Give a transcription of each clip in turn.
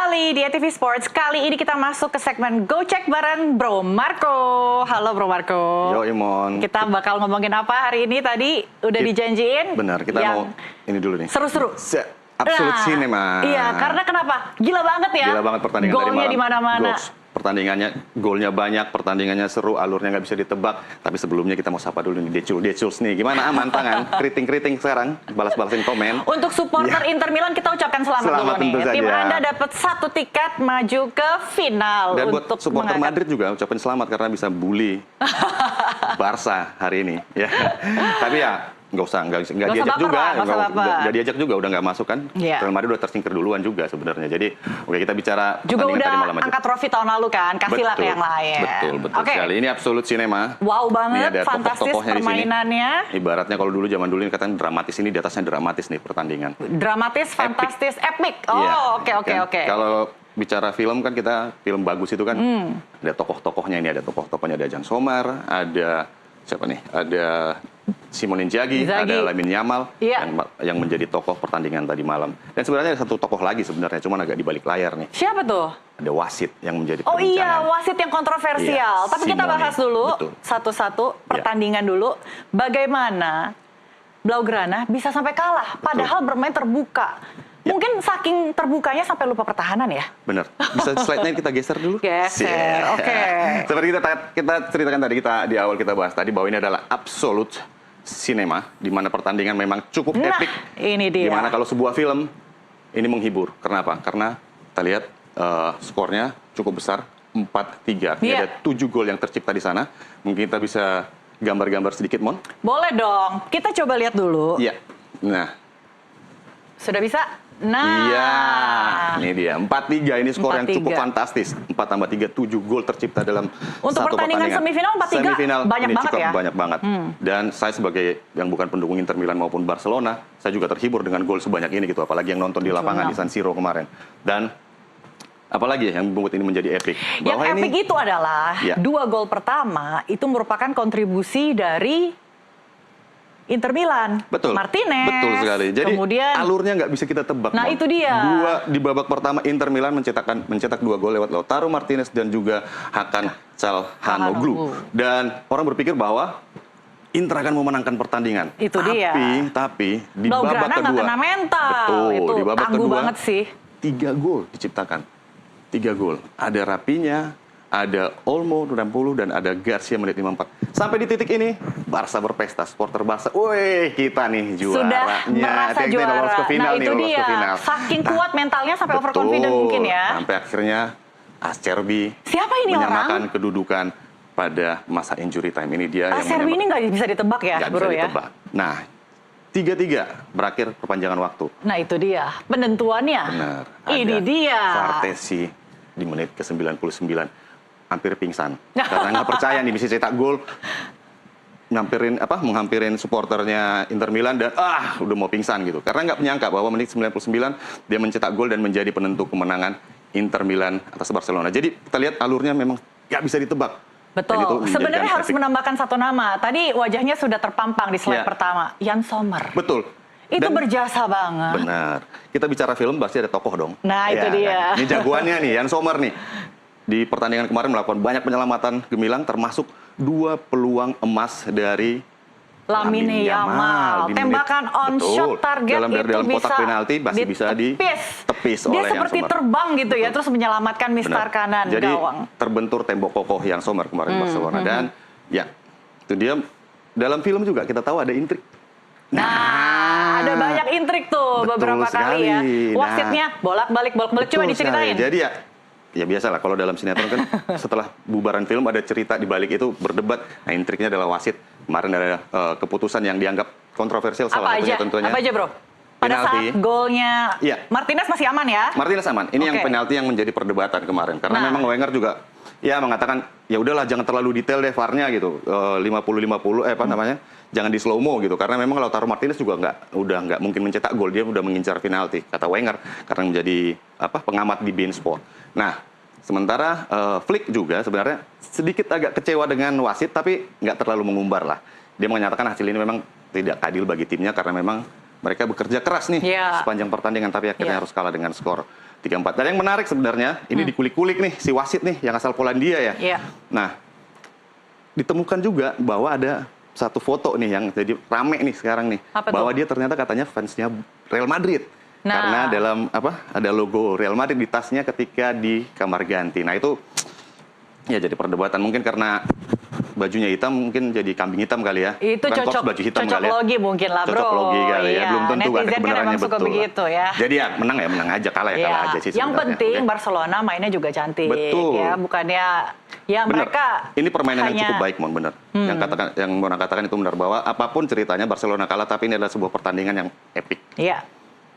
kembali di ATV Sports. Kali ini kita masuk ke segmen Go Check bareng Bro Marco. Halo Bro Marco. Yo Imon. Kita bakal ngomongin apa hari ini? Tadi udah dijanjiin. Benar, kita mau ini dulu nih. Seru-seru. Absolute Cinema. Iya, karena kenapa? Gila banget ya. Gila banget pertandingan tadi Golnya malam. di mana-mana. Pertandingannya, golnya banyak, pertandingannya seru, alurnya nggak bisa ditebak. Tapi sebelumnya kita mau sapa dulu nih Deculs nih. Gimana aman tangan? Keriting-keriting sekarang, balas-balasin komen. Untuk supporter Inter Milan kita ucapkan selamat dulu nih. Tim Anda dapat 1 tiket maju ke final. Dan buat untuk supporter Madrid juga ucapin selamat karena bisa bully Barca hari ini. Ya. Tapi ya nggak diajak juga, nggak diajak juga, udah nggak masuk kan. Real Madrid udah tersingkir duluan juga sebenarnya. Jadi oke, kita bicara juga udah tadi malam aja. angkat trofi tahun lalu kan, kasihlah ke yang lain. Betul sekali. Ini Absolute Cinema. Wow banget, ada fantastis permainannya. Ibaratnya kalau dulu zaman dulu ini katanya dramatis, ini di atasnya dramatis nih pertandingan. Dramatis, fantastis, epic. Oh, oke. Kalau bicara film kan kita film bagus itu kan ada tokoh-tokohnya, ini ada tokoh-tokohnya, ada Jan Sommer, ada siapa nih? Ada Simone Inzaghi, ada Lamine Yamal yang menjadi tokoh pertandingan tadi malam. Dan sebenarnya ada satu tokoh lagi sebenarnya, cuma agak di balik layar nih. Siapa tuh? Ada wasit yang menjadi perbincangan. Oh iya, wasit yang kontroversial. Tapi Simone. Kita bahas dulu satu-satu pertandingan dulu. Bagaimana Blaugrana bisa sampai kalah, padahal bermain terbuka. Mungkin saking terbukanya sampai lupa pertahanan ya? Bener. Bisa slide-nya kita geser dulu? Geser, oke. Seperti kita ceritakan tadi, di awal kita bahas tadi bahwa ini adalah Absolute Cinema, di mana pertandingan memang cukup epic. Ini dia. Di mana kalau sebuah film ini menghibur. Kenapa? Karena kita lihat skornya cukup besar, 4-3. Ada 7 gol yang tercipta di sana. Mungkin kita bisa gambar-gambar sedikit, Mon? Boleh dong. Kita coba lihat dulu. Iya. Nah. Sudah bisa? Nah, iya, ini dia 4-3, ini skor yang cukup fantastis. 4+3, 7 gol tercipta dalam untuk satu pertandingan. Semifinal 4-3 banyak ini banget cukup ya. Banyak banget. Dan saya sebagai yang bukan pendukung Inter Milan maupun Barcelona, saya juga terhibur dengan gol sebanyak ini gitu, apalagi yang nonton di lapangan di San Siro kemarin. Dan apalagi yang membuat ini menjadi epic. Yang epic itu adalah 2 gol pertama itu merupakan kontribusi dari Inter Milan, betul, Martinez. Betul sekali. Jadi kemudian alurnya nggak bisa kita tebak. Nah itu dia. Di babak pertama Inter Milan mencetak 2 gol lewat Lautaro Martinez dan juga Hakan Çalhanoğlu. Dan orang berpikir bahwa Inter akan memenangkan pertandingan. Itu dia. Tapi di babak kedua, kena mental. Betul. Itu di babak kedua banget sih. 3 gol diciptakan. 3 gol. Ada Rapinya, ada Olmo 60 dan ada Garcia menit 54. Sampai di titik ini Barca berpesta, supporter Barca. Woi, kita nih juaranya. Sudah merasa juara. Lolos ke final, nah itu dia. Saking kuat mentalnya sampai overconfident mungkin ya. Sampai akhirnya Acerbi menyamakan kedudukan pada masa injury time. Ini dia Acerbi ini nggak bisa ditebak ya, bro ya. Nah, 3-3 berakhir perpanjangan waktu. Nah itu dia penentuannya. Benar. Ini dia. Fartesi di menit ke-99. Hampir pingsan karena nggak percaya nih bisa cetak gol, menghampirin supporternya Inter Milan dan udah mau pingsan gitu karena nggak menyangka bahwa menit 99 dia mencetak gol dan menjadi penentu kemenangan Inter Milan atas Barcelona. Jadi kita lihat alurnya memang nggak bisa ditebak. Betul. Sebenarnya harus menambahkan satu nama. Tadi wajahnya sudah terpampang di slide pertama, Jan Sommer. Betul. Itu berjasa banget. Benar. Kita bicara film pasti ada tokoh dong. Nah itu dia. Kan? Ini jagoannya nih Jan Sommer nih. Di pertandingan kemarin melakukan banyak penyelamatan gemilang, termasuk 2 peluang emas dari Lamine Yamal. Tembakan on shot target dalam itu kotak penalti masih bisa ditepis oleh Dia seperti terbang gitu ya, terus menyelamatkan mister kanan jadi, gawang. Terbentur tembok kokoh yang Sommer kemarin Barcelona. Dan ya, itu dia dalam film juga kita tahu ada intrik. Nah, ada banyak intrik tuh beberapa kali ya. Wasitnya bolak-balik coba diceritain. Jadi ya biasa lah kalau dalam sinetron kan setelah bubaran film ada cerita di balik itu berdebat. Nah intriknya adalah wasit. Kemarin ada keputusan yang dianggap kontroversial salah satunya tentunya. Apa aja bro? Pada saat golnya Martinez masih aman ya? Martinez aman. Ini yang penalti yang menjadi perdebatan kemarin. Karena memang Wenger juga mengatakan ya udahlah jangan terlalu detail deh VAR-nya gitu. 50-50 jangan di slow mo gitu. Karena memang Lautaro Martinez juga udah nggak mungkin mencetak gol, dia udah mengincar penalti kata Wenger karena menjadi pengamat di beIN Sport. Nah, sementara Flick juga sebenarnya sedikit agak kecewa dengan wasit tapi nggak terlalu mengumbar lah. Dia menyatakan hasil ini memang tidak adil bagi timnya karena memang mereka bekerja keras nih sepanjang pertandingan tapi akhirnya harus kalah dengan skor 3-4. Dan yang menarik sebenarnya, ini dikulik-kulik nih si wasit nih yang asal Polandia ya. Iya. Nah, ditemukan juga bahwa ada satu foto nih yang jadi rame nih sekarang nih. Apa bahwa tuh? dia ternyata katanya fansnya Real Madrid. Nah. Karena dalam ada logo Real Madrid di tasnya ketika di kamar ganti. Nah itu ya jadi perdebatan, mungkin karena bajunya hitam mungkin jadi kambing hitam kali ya. Itu Kan cocok, Klopp baju hitam cocok kali ya. logi mungkin lah bro. Cocok logi kali ya, Iya, belum tentu ada netizen kan kebenarannya emang suka betul. begitu ya. Jadi ya menang aja, kalah ya kalah Iya. aja sih Yang sebenarnya. penting Oke. Barcelona mainnya juga cantik. Betul. Ya, bukannya ya Bener. mereka Ini permainan yang hanya- cukup baik, Mon, bener. Yang orang katakan itu benar, bahwa apapun ceritanya Barcelona kalah, tapi ini adalah sebuah pertandingan yang epic. Iya.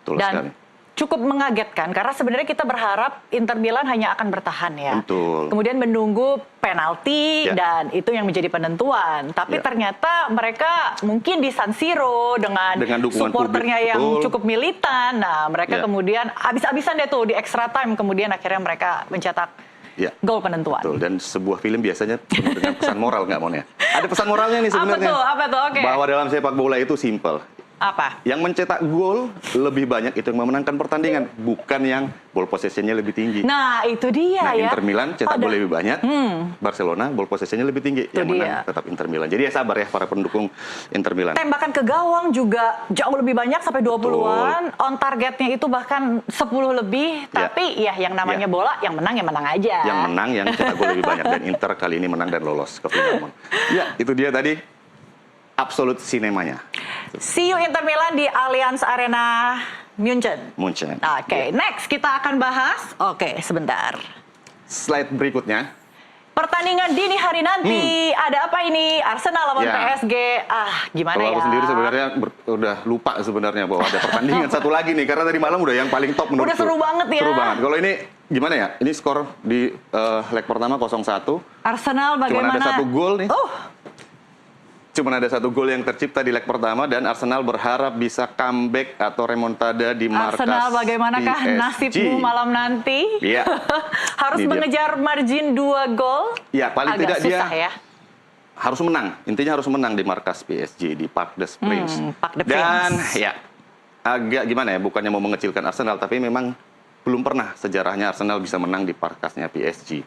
Betul Dan sekali. cukup mengagetkan karena sebenarnya kita berharap Inter Milan hanya akan bertahan ya. Betul. Kemudian menunggu penalti Ya. dan itu yang menjadi penentuan. Tapi Ya. ternyata mereka mungkin di San Siro dengan dukungan supporternya publik, yang betul. cukup militan. Nah, mereka Ya. kemudian habis-habisan deh tuh di extra time, kemudian akhirnya mereka mencetak Ya. gol penentuan. Betul. Dan sebuah film biasanya penuh dengan pesan moral, nggak, Mon ya? Ada pesan moralnya nih sebenarnya. Apa tuh? Oke. Bahwa dalam sepak bola itu simple. Apa? Yang mencetak gol lebih banyak itu yang memenangkan pertandingan, bukan yang ball possession-nya lebih tinggi. Nah, itu dia Nah, ya. Inter Milan cetak gol lebih banyak, Barcelona ball possession-nya lebih tinggi. Itu Yang menang dia. tetap Inter Milan. Jadi ya sabar ya para pendukung Inter Milan. Tembakan ke gawang juga jauh lebih banyak sampai 20-an. On targetnya itu bahkan 10 lebih. Ya. Tapi ya yang namanya Ya. bola, yang menang aja. Yang menang yang cetak gol lebih banyak, dan Inter kali ini menang dan lolos ke final. Mon. Ya, itu dia tadi absolut sinemanya. See you Inter Milan di Allianz Arena Munchen. Munchen. Oke, Ya. next kita akan bahas. Oke, sebentar. Slide berikutnya. Pertandingan dini hari nanti. Ada apa ini? Arsenal lawan Ya. PSG. Gimana Kalau ya? aku sendiri sebenarnya udah lupa sebenarnya bahwa ada pertandingan satu lagi nih, karena tadi malam udah yang paling top menurutku. Udah seru banget ya. Seru banget. Kalau ini gimana ya? Ini skor di leg pertama 0-1. Arsenal bagaimana? Cuman ada satu gol nih. Oh, Cuman ada satu gol yang tercipta di leg pertama, dan Arsenal berharap bisa comeback atau remontada di markas Arsenal bagaimanakah PSG. nasibmu malam nanti? Iya. Harus Ini dia. mengejar margin 2 gol? Ya, paling Agak tidak dia susah ya. harus menang. Intinya harus menang di markas PSG di Parc des Princes. Parc des Dan Princes. ya agak gimana ya, bukannya mau mengecilkan Arsenal, tapi memang belum pernah sejarahnya Arsenal bisa menang di markasnya PSG.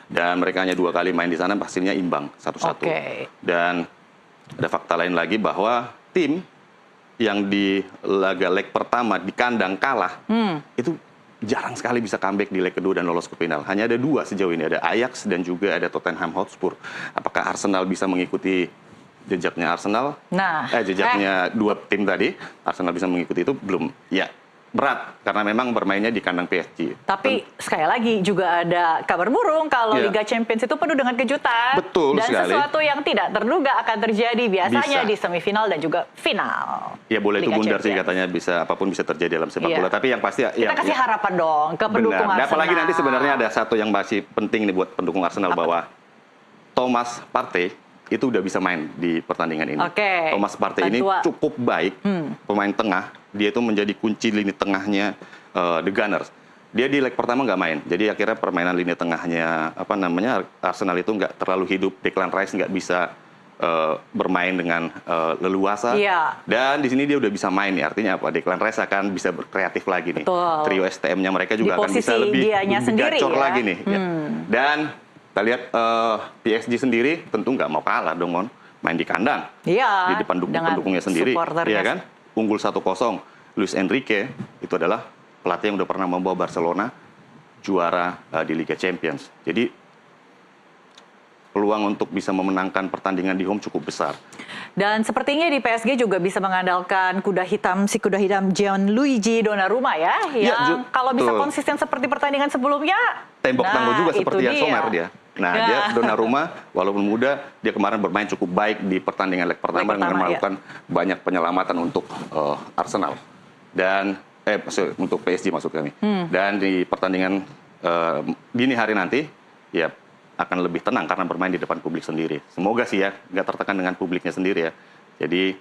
Dan mereka hanya 2 kali main di sana, hasilnya imbang 1-1. Oke. Dan ada fakta lain lagi bahwa tim yang di laga leg pertama di kandang kalah, itu jarang sekali bisa comeback di leg kedua dan lolos ke final. Hanya ada 2 sejauh ini, ada Ajax dan juga ada Tottenham Hotspur. Apakah Arsenal bisa mengikuti jejaknya Arsenal? Nah, Jejaknya 2 tim tadi, Arsenal bisa mengikuti itu? Belum. Ya, berat karena memang bermainnya di kandang PSG. Tapi sekali lagi juga ada kabar burung kalau Iya. Liga Champions itu penuh dengan kejutan. Betul dan sekali. sesuatu yang tidak terduga akan terjadi biasanya Bisa. di semifinal dan juga final. Ya boleh itu Liga bundar sih Champions. katanya, bisa apapun bisa terjadi dalam sepak Iya. bola. Tapi yang pasti Kita kasih harapan dong ke pendukung benar. Dan Arsenal. apalagi nanti sebenarnya ada satu yang masih penting nih buat pendukung Arsenal, bahwa Thomas Partey itu udah bisa main di pertandingan ini. Oke. Thomas Partey ini Bantua. cukup baik, pemain tengah. Dia itu menjadi kunci lini tengahnya The Gunners. Dia di leg pertama nggak main, jadi akhirnya permainan lini tengahnya Arsenal itu nggak terlalu hidup. Declan Rice nggak bisa bermain dengan leluasa. Iya. Dan di sini dia udah bisa main nih. Artinya apa? Declan Rice akan bisa berkreatif lagi nih. Betul. Trio STM-nya mereka Di juga akan bisa posisi lebih dianya sendiri gacor ya. lagi nih. Ya. Dan kita lihat PSG sendiri tentu nggak mau kalah dong, Mon. Main di kandang. Iya. Di depan dengan pendukungnya sendiri. supporternya. Iya kan? Unggul 1-0. Luis Enrique itu adalah pelatih yang udah pernah membawa Barcelona juara di Liga Champions. Jadi peluang untuk bisa memenangkan pertandingan di home cukup besar. Dan sepertinya di PSG juga bisa mengandalkan kuda hitam Gianluigi Donnarumma ya, Ya, yang kalau bisa betul. konsisten seperti pertandingan sebelumnya. Tembok nah, tangguh juga itu seperti Jan Sommer dia. Nah, Ya. dia Donnarumma walaupun muda, dia kemarin bermain cukup baik di pertandingan leg pertama dengan pertama, melakukan banyak penyelamatan untuk Arsenal. Dan untuk PSG maksud kami. Dan di pertandingan dini hari nanti ya akan lebih tenang karena bermain di depan publik sendiri. Semoga sih ya nggak tertekan dengan publiknya sendiri ya. Jadi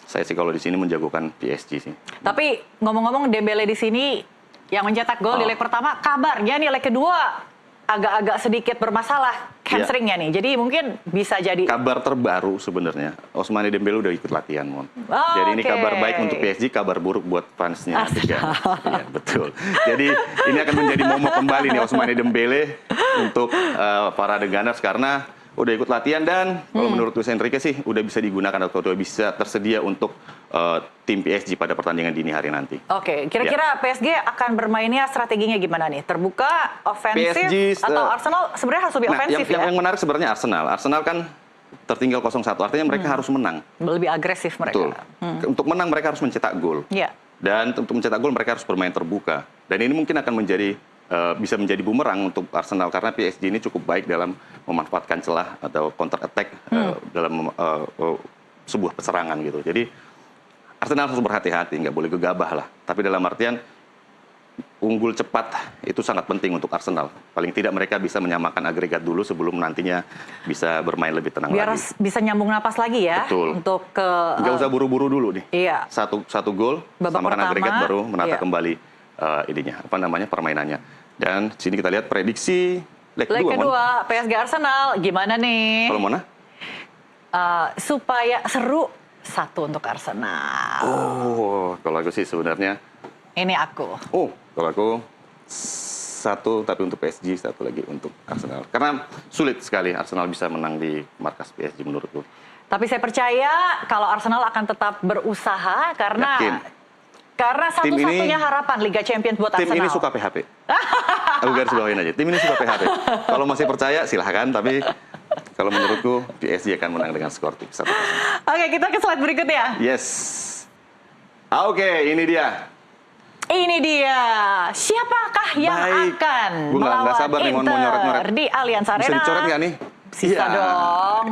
saya sih kalau di sini menjagokan PSG sih. Tapi ngomong-ngomong Dembele di sini yang mencetak gol di leg pertama, kabarnya nih leg kedua agak-agak sedikit bermasalah hamstringnya nih. Jadi mungkin bisa jadi Kabar terbaru sebenarnya, Ousmane Dembele udah ikut latihan, Mon. Oh, Jadi ini oke. kabar baik untuk PSG, kabar buruk buat fansnya. Arsenal. Iya, betul. Jadi ini akan menjadi momok kembali nih Ousmane Dembele untuk para The Gunners karena udah ikut latihan dan kalau menurut Luis Enrique sih udah bisa digunakan atau udah bisa tersedia untuk tim PSG pada pertandingan dini hari nanti. Oke, kira-kira PSG akan bermainnya strateginya gimana nih? Terbuka, ofensif, PSG, atau Arsenal sebenarnya harus lebih Nah, ofensif yang menarik sebenarnya Arsenal. Arsenal kan tertinggal 0-1, artinya mereka harus menang. Lebih agresif Betul. mereka. Untuk menang mereka harus mencetak gol. Iya. Dan untuk mencetak gol mereka harus bermain terbuka. Dan ini mungkin akan menjadi bisa menjadi bumerang untuk Arsenal karena PSG ini cukup baik dalam memanfaatkan celah atau counter attack dalam sebuah serangan gitu. Jadi Arsenal harus berhati-hati, nggak boleh gegabah lah. Tapi dalam artian unggul cepat itu sangat penting untuk Arsenal. Paling tidak mereka bisa menyamakan agregat dulu sebelum nantinya bisa bermain lebih tenang Biar lagi. bisa nyambung napas lagi ya. Betul. Untuk ke Nggak usah buru-buru dulu nih. Iya. Satu gol, Babak samakan pertama, agregat baru menata iya. kembali permainannya. Dan sini kita lihat prediksi leg leg 2. kedua PSG Arsenal gimana nih? Kalau Mona? Supaya seru, 1 untuk Arsenal. Oh, kalau aku sih sebenarnya, Ini aku. kalau aku 1 tapi untuk PSG, 1 lagi untuk Arsenal. Karena sulit sekali Arsenal bisa menang di markas PSG menurutku. Tapi saya percaya kalau Arsenal akan tetap berusaha Yakin. karena Tim ini- satu-satunya harapan Liga Champions buat Tim Arsenal. ini suka PHP. Aku garis bawahin aja. Tim ini suka PHP. Kalau masih percaya silahkan, tapi kalau menurutku PSG akan menang dengan skor 1-0. Oke, kita ke slide berikutnya. Yes. Oke, ini dia. Ini dia. Siapakah yang Baik. akan Gua nggak melawan sabar nih, mau Inter nyoret-nyoret. di Allianz Arena? Bisa dicoret nggak nih? Bisa Iya. dong.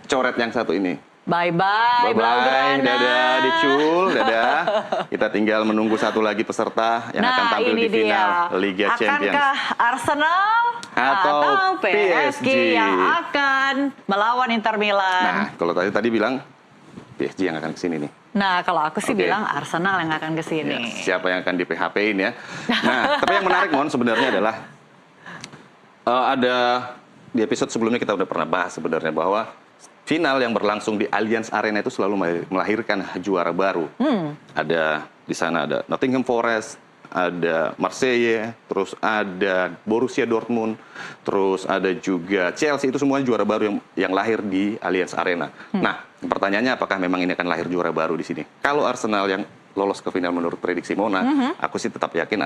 Coret yang satu ini. Bye-bye, Bye-bye, Blaugrana. dadah, Dicul, dadah. Kita tinggal menunggu satu lagi peserta yang akan tampil ini di final dia. Liga Champions. Akankah Arsenal Atau PSG PSG yang akan melawan Inter Nah, Milan? kalau tadi bilang PSG yang akan kesini nih. Nah, kalau aku sih Oke. bilang Arsenal yang akan ke Ya, sini. siapa yang akan di PHP-in ya. Nah, tapi yang menarik Mon sebenarnya adalah ada di episode sebelumnya kita udah pernah bahas sebenarnya bahwa final yang berlangsung di Allianz Arena itu selalu melahirkan juara baru. Ada di sana ada Nottingham Forest, ada Marseille, terus ada Borussia Dortmund, terus ada juga Chelsea, itu semuanya juara baru yang lahir di Allianz Arena. Nah, pertanyaannya apakah memang ini akan lahir juara baru di sini? Kalau Arsenal yang lolos ke final menurut prediksi Mona, aku sih tetap yakin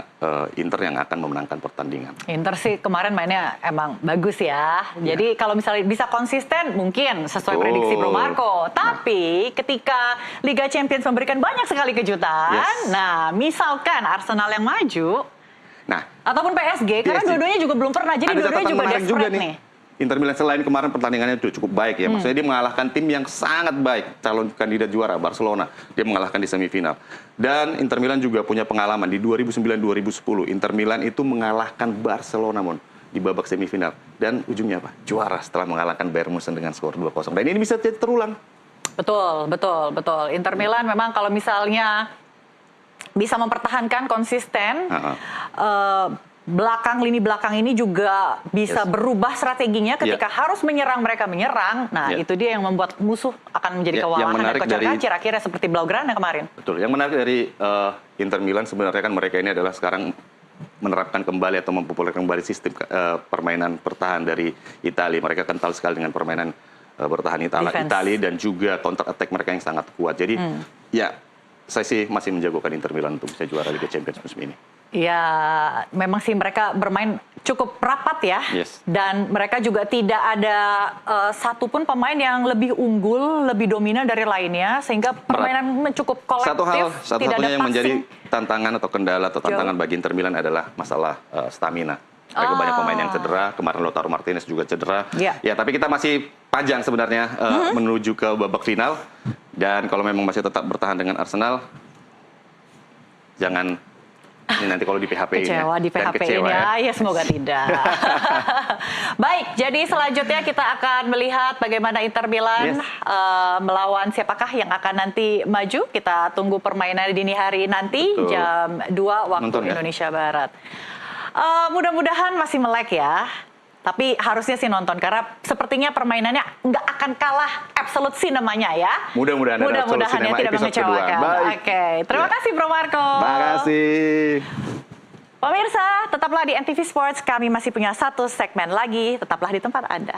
Inter yang akan memenangkan pertandingan. Inter sih kemarin mainnya emang bagus ya. Jadi kalau misalnya bisa konsisten mungkin sesuai prediksi Bro Marco. Tapi ketika Liga Champions memberikan banyak sekali kejutan, Yes. nah misalkan Arsenal yang maju Nah, ataupun PSG, karena PSG. dua-duanya juga belum pernah, jadi ada dua-duanya catatan juga menarik juga desperate nih. nih. Inter Milan selain kemarin pertandingannya itu cukup baik ya. Maksudnya dia mengalahkan tim yang sangat baik, calon kandidat juara Barcelona. Dia mengalahkan di semifinal. Dan Inter Milan juga punya pengalaman di 2009-2010. Inter Milan itu mengalahkan Barcelona, Mon, di babak semifinal. Dan ujungnya apa? Juara setelah mengalahkan Bayern Munchen dengan skor 2-0. Dan ini bisa jadi terulang. Betul, betul, betul. Inter Milan memang kalau misalnya bisa mempertahankan konsisten, lini belakang ini juga bisa Yes. berubah strateginya ketika harus menyerang, mereka menyerang. Nah, Yeah. itu dia yang membuat musuh akan menjadi Yang kewalahan dan menarik kocar-kacir akhirnya seperti Blaugrana kemarin. Betul. Yang menarik dari Inter Milan sebenarnya kan mereka ini adalah sekarang menerapkan kembali atau mempopulerkan kembali sistem permainan bertahan dari Italia. Mereka kental sekali dengan permainan bertahan Defense. Italia dan juga counter attack mereka yang sangat kuat. Jadi ya saya sih masih menjagokan Inter Milan untuk bisa juara Liga Champions musim ini. Ya, memang sih mereka bermain cukup rapat ya. Yes. Dan mereka juga tidak ada satupun pemain yang lebih unggul, lebih dominan dari lainnya. Sehingga permainan cukup kolektif. Satu-satunya yang menjadi tantangan atau kendala atau tantangan bagi Inter Milan adalah masalah stamina. Mereka banyak pemain yang cedera. Kemarin Lautaro Martinez juga cedera. Yeah. Ya, tapi kita masih panjang sebenarnya menuju ke babak final. Dan kalau memang masih tetap bertahan dengan Arsenal, jangan ini nanti kalau di PHP Kecewa di PHP ini ya, semoga tidak. Baik, jadi selanjutnya kita akan melihat bagaimana Inter Milan melawan siapakah yang akan nanti maju. Kita tunggu permainan dini hari nanti. Betul. Jam 2 waktu Nonton, ya? Indonesia Barat. Mudah-mudahan masih melek ya. Tapi harusnya sih nonton karena sepertinya permainannya nggak akan kalah Absolute Cinemanya ya. Mudah-mudahan ada Absolute Mudah-mudahan ya Cinema tidak episode kedua. mengecewakan. Baik. Oke, terima kasih Bro Marco. Terima kasih. Pemirsa, tetaplah di NTV Sports. Kami masih punya satu segmen lagi. Tetaplah di tempat Anda.